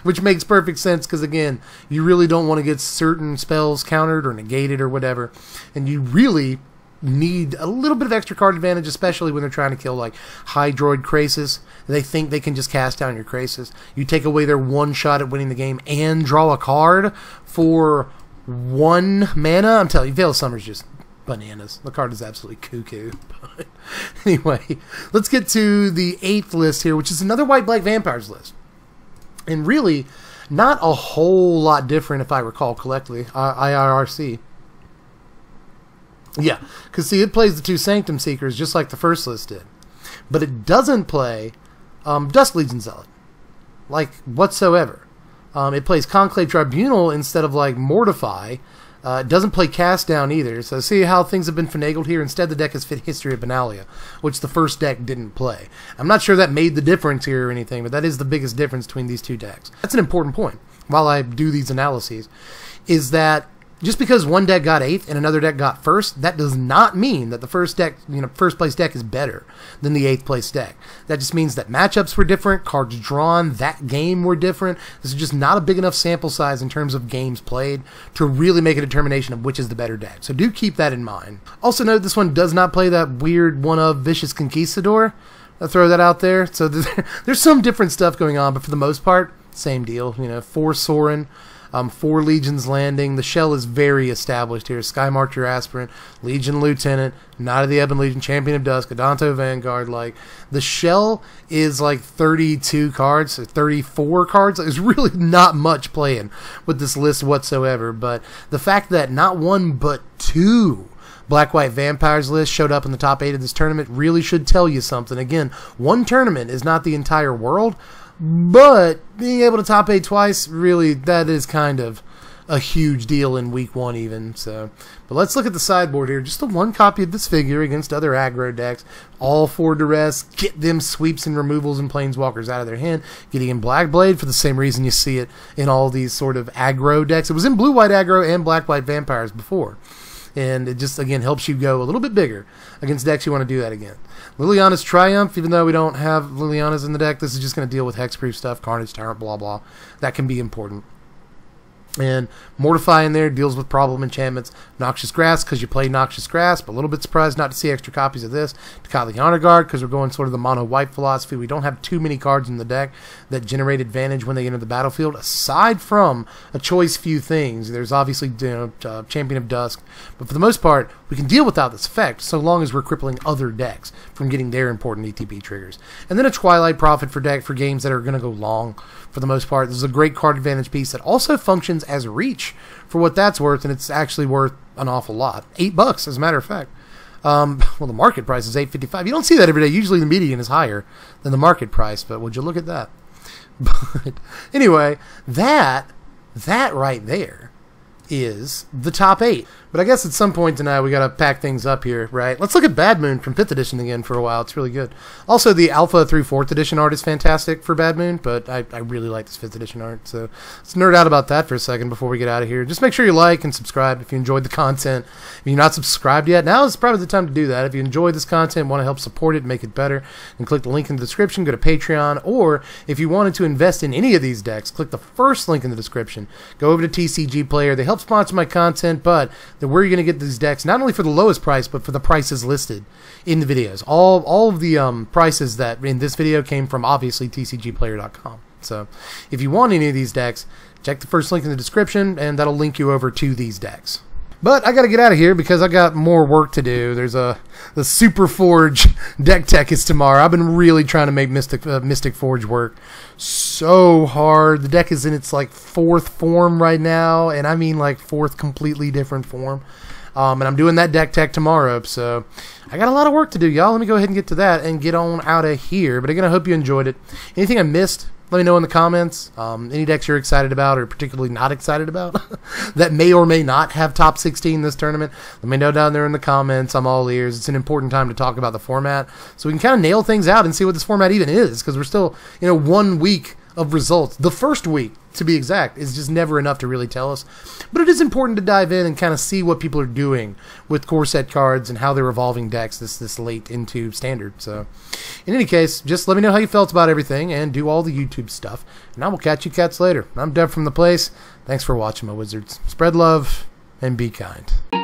which makes perfect sense because, again, you really don't want to get certain spells countered or negated or whatever. And you really need a little bit of extra card advantage, especially when they're trying to kill like Hydroid Krasis. They think they can just cast down your Krasis. You take away their one shot at winning the game and draw a card for 1 mana. I'm telling you, Veil of Summer's just bananas. The card is absolutely cuckoo. But anyway, let's get to the 8th list here, which is another White-Black Vampires list. And really, not a whole lot different, if I recall correctly. IRRC. Yeah, because see, it plays the 2 Sanctum Seekers just like the first list did. But it doesn't play Dusk Legion Zealot, like, whatsoever. It plays Conclave Tribunal instead of, like, Mortify. It doesn't play Cast Down either. So see how things have been finagled here? Instead, the deck has fit History of Benalia, which the first deck didn't play. I'm not sure that made the difference here or anything, but that is the biggest difference between these 2 decks. That's an important point while I do these analyses, is that just because one deck got 8th and another deck got 1st, that does not mean that the first place deck is better than the 8th place deck. That just means that matchups were different, cards drawn that game were different. This is just not a big enough sample size in terms of games played to really make a determination of which is the better deck. So do keep that in mind. Also note this one does not play that weird one of Vicious Conquistador. I'll throw that out there. So there's some different stuff going on, but for the most part, same deal. You know, 4 Sorin. 4 Legion's Landing. The shell is very established here. Sky Marcher Aspirant, Legion Lieutenant, Knight of the Ebon Legion, Champion of Dusk, Adanto Vanguard. Like, the shell is like 32 cards, 34 cards. There's really not much playing with this list whatsoever. But the fact that not 1 but 2 Black-White Vampires list showed up in the top 8 of this tournament really should tell you something. Again, 1 tournament is not the entire world, but being able to top 8 twice, really, that is kind of a huge deal in week 1 even. So, but let's look at the sideboard here. Just the 1 copy of this figure against other aggro decks. All 4 duress. Get them sweeps and removals and planeswalkers out of their hand. Getting in Black Blade for the same reason you see it in all these sort of aggro decks. It was in blue-white aggro and black-white vampires before. And it just, again, helps you go a little bit bigger against decks you want to do that again. Liliana's Triumph, even though we don't have Liliana's in the deck, this is just going to deal with hexproof stuff, Carnage, Tyrant, blah, blah. That can be important. And Mortify in there deals with problem enchantments. Noxious Grass, because you play Noxious Grass, but a little bit surprised not to see extra copies of this. Takali Honor Guard, because we're going sort of the mono-white philosophy. We don't have too many cards in the deck that generate advantage when they enter the battlefield, aside from a choice few things. There's obviously, Champion of Dusk, but for the most part, we can deal without this effect, so long as we're crippling other decks from getting their important ETB triggers. And then a Twilight Prophet for games that are going to go long, for the most part. This is a great card advantage piece that also functions as reach for what that's worth, and it's actually worth an awful lot. $8, as a matter of fact. Well, the market price is $8.55. You don't see that every day. Usually the median is higher than the market price, but would you look at that? But anyway, that right there is the top 8. But I guess at some point tonight we gotta pack things up here, right? Let's look at Bad Moon from 5th edition again for a while. It's really good. Also, the Alpha through 4th edition art is fantastic for Bad Moon, but I really like this 5th edition art. So let's nerd out about that for a second before we get out of here. Just make sure you like and subscribe if you enjoyed the content. If you're not subscribed yet, now is probably the time to do that. If you enjoyed this content, want to help support it, make it better, then click the link in the description, go to Patreon, or if you wanted to invest in any of these decks, click the first link in the description. Go over to TCG Player. They help sponsor my content, but where you're going to get these decks, not only for the lowest price, but for the prices listed in the videos. All of the prices that in this video came from, obviously, TCGplayer.com. So if you want any of these decks, check the first link in the description, and that'll link you over to these decks. But I got to get out of here because I got more work to do. There's the Super Forge Deck Tech is tomorrow. I've been really trying to make Mystic Forge work so hard. The deck is in its like 4th form right now, and I mean like 4th completely different form. And I'm doing that Deck Tech tomorrow, so I got a lot of work to do, y'all. Let me go ahead and get to that and get on out of here. But again, I hope you enjoyed it. Anything I missed, let me know in the comments. Any decks you're excited about or particularly not excited about that may or may not have top 16 this tournament, let me know down there in the comments. I'm all ears. It's an important time to talk about the format so we can kind of nail things out and see what this format even is, because we're still, 1 week of results. The first week, to be exact, is just never enough to really tell us. But it is important to dive in and kind of see what people are doing with core set cards and how they're evolving decks this late into Standard. So, in any case, just let me know how you felt about everything and do all the YouTube stuff. And I will catch you cats later. I'm Dev from the place. Thanks for watching, my wizards. Spread love and be kind.